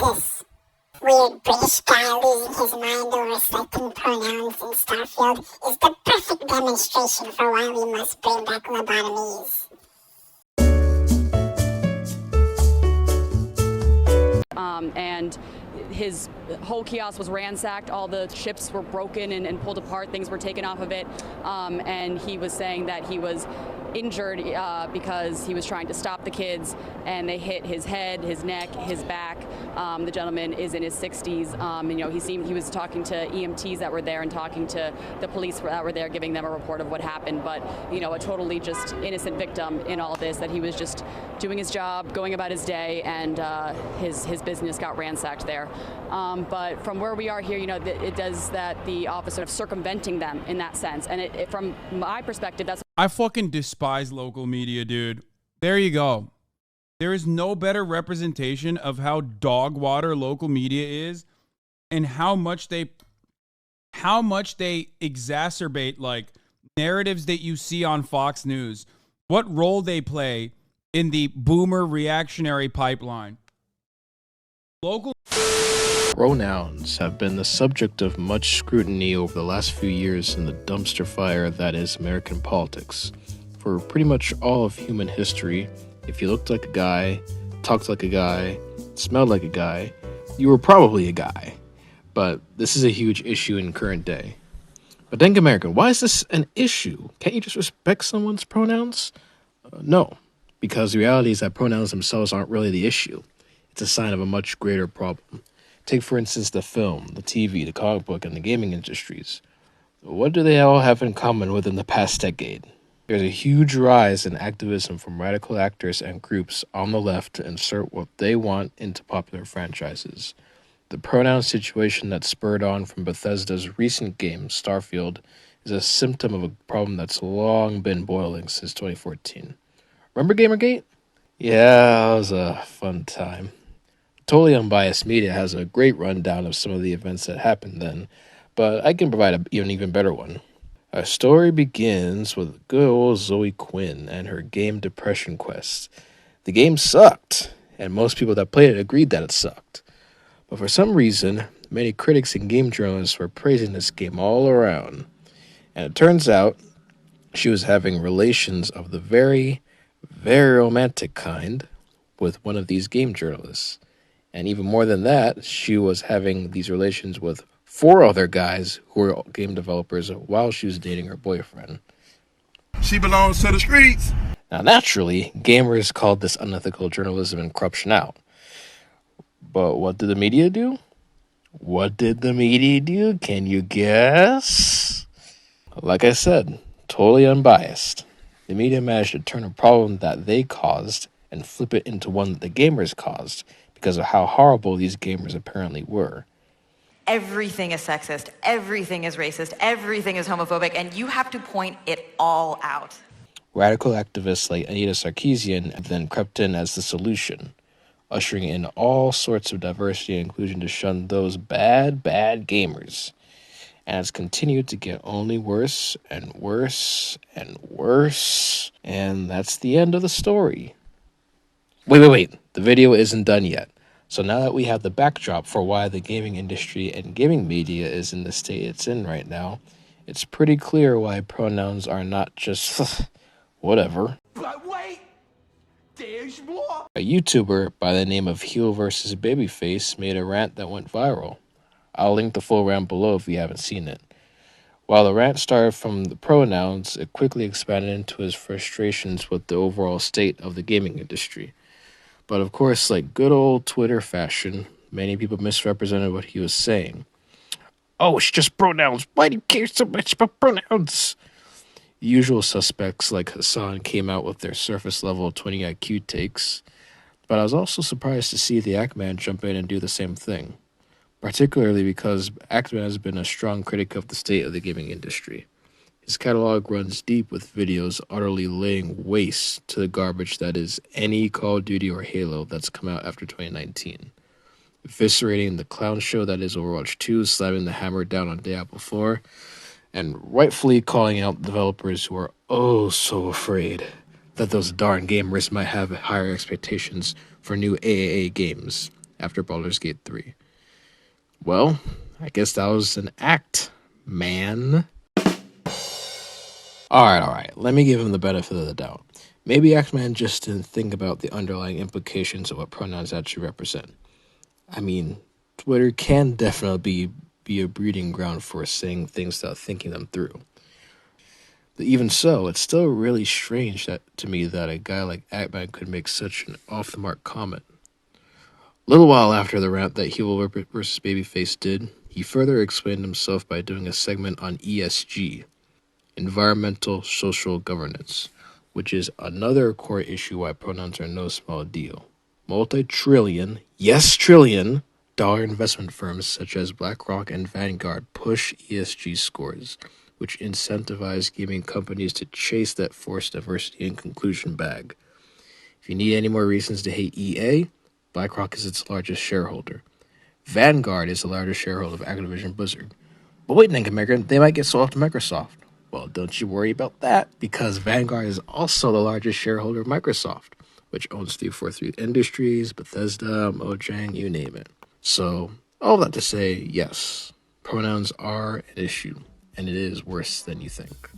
this weird British guy losing his mind over selecting pronouns in Starfield is the perfect demonstration for why we must bring back lobotomies. And his whole kiosk was ransacked. All the chips were broken and pulled apart. Things were taken off of it. And he was saying that he was injured because he was trying to stop the kids, and they hit his head, his neck, his back. The gentleman is in his 60s. He was talking to EMTs that were there and talking to the police that were there, giving them a report of what happened. But a totally just innocent victim in all this, that he was just doing his job, going about his day, and his business got ransacked there. But from where we are here, it does that the officer of circumventing them in that sense. And from my perspective, that's. I fucking despise local media, dude. There you go. There is no better representation of how dog water local media is, and how much they exacerbate like narratives that you see on Fox News. What role they play in the boomer reactionary pipeline. Local Pronouns have been the subject of much scrutiny over the last few years in the dumpster fire that is American politics. For pretty much all of human history, if you looked like a guy, talked like a guy, smelled like a guy, you were probably a guy. But this is a huge issue in current day. But Dank American, why is this an issue? Can't you just respect someone's pronouns? No, because the reality is that pronouns themselves aren't really the issue. It's a sign of a much greater problem. Take, for instance, the film, the TV, the comic book, and the gaming industries. What do they all have in common within the past decade? There's a huge rise in activism from radical actors and groups on the left to insert what they want into popular franchises. The pronoun situation that spurred on from Bethesda's recent game, Starfield, is a symptom of a problem that's long been boiling since 2014. Remember Gamergate? Yeah, it was a fun time. Totally Unbiased Media has a great rundown of some of the events that happened then, but I can provide an even better one. Our story begins with good old Zoe Quinn and her game Depression Quest. The game sucked, and most people that played it agreed that it sucked. But for some reason, many critics and game journalists were praising this game all around. And it turns out she was having relations of the very, very romantic kind with one of these game journalists. And even more than that, she was having these relations with 4 other guys who were game developers while she was dating her boyfriend. She belongs to the streets. Now, naturally, gamers called this unethical journalism and corruption out. But what did the media do? What did the media do? Can you guess? Like I said, totally unbiased. The media managed to turn a problem that they caused and flip it into one that the gamers caused, because of how horrible these gamers apparently were. Everything is sexist, everything is racist, everything is homophobic, and you have to point it all out. Radical activists like Anita Sarkeesian then crept in as the solution, ushering in all sorts of diversity and inclusion to shun those bad gamers. And it's continued to get only worse and worse and worse, and that's the end of the story. Wait. The video isn't done yet. So now that we have the backdrop for why the gaming industry and gaming media is in the state it's in right now, it's pretty clear why pronouns are not just whatever. But wait, there's more. A YouTuber by the name of heelvsbabyface made a rant that went viral. I'll link the full rant below if you haven't seen it. While the rant started from the pronouns, it quickly expanded into his frustrations with the overall state of the gaming industry. But of course, like good old Twitter fashion, many people misrepresented what he was saying. Oh, it's just pronouns. Why do you care so much about pronouns? The usual suspects like Hassan came out with their surface level 20 IQ takes, but I was also surprised to see the Ackman jump in and do the same thing, particularly because Ackman has been a strong critic of the state of the gaming industry. His catalog runs deep with videos utterly laying waste to the garbage that is any Call of Duty or Halo that's come out after 2019. Eviscerating the clown show that is Overwatch 2, slamming the hammer down on Diablo 4, and rightfully calling out developers who are oh so afraid that those darn gamers might have higher expectations for new AAA games, after Baldur's Gate 3. Well, I guess that was an act, man. Alright, let me give him the benefit of the doubt. Maybe Axeman just didn't think about the underlying implications of what pronouns actually represent. I mean, Twitter can definitely be a breeding ground for saying things without thinking them through. But even so, it's still really strange to me that a guy like Axeman could make such an off-the-mark comment. A little while after the rant that heelvsbabyface did, he further explained himself by doing a segment on ESG, environmental social governance, which is another core issue why pronouns are no small deal. Multi-trillion, yes trillion, dollar investment firms such as BlackRock and Vanguard push ESG scores, which incentivize gaming companies to chase that forced diversity and inclusion bag. If you need any more reasons to hate EA, BlackRock is its largest shareholder. Vanguard is the largest shareholder of Activision Blizzard. But wait, Dank American, they might get sold off to Microsoft. Well, don't you worry about that, because Vanguard is also the largest shareholder of Microsoft, which owns 343 Industries, Bethesda, Mojang, you name it. So, all that to say, yes, pronouns are an issue, and it is worse than you think.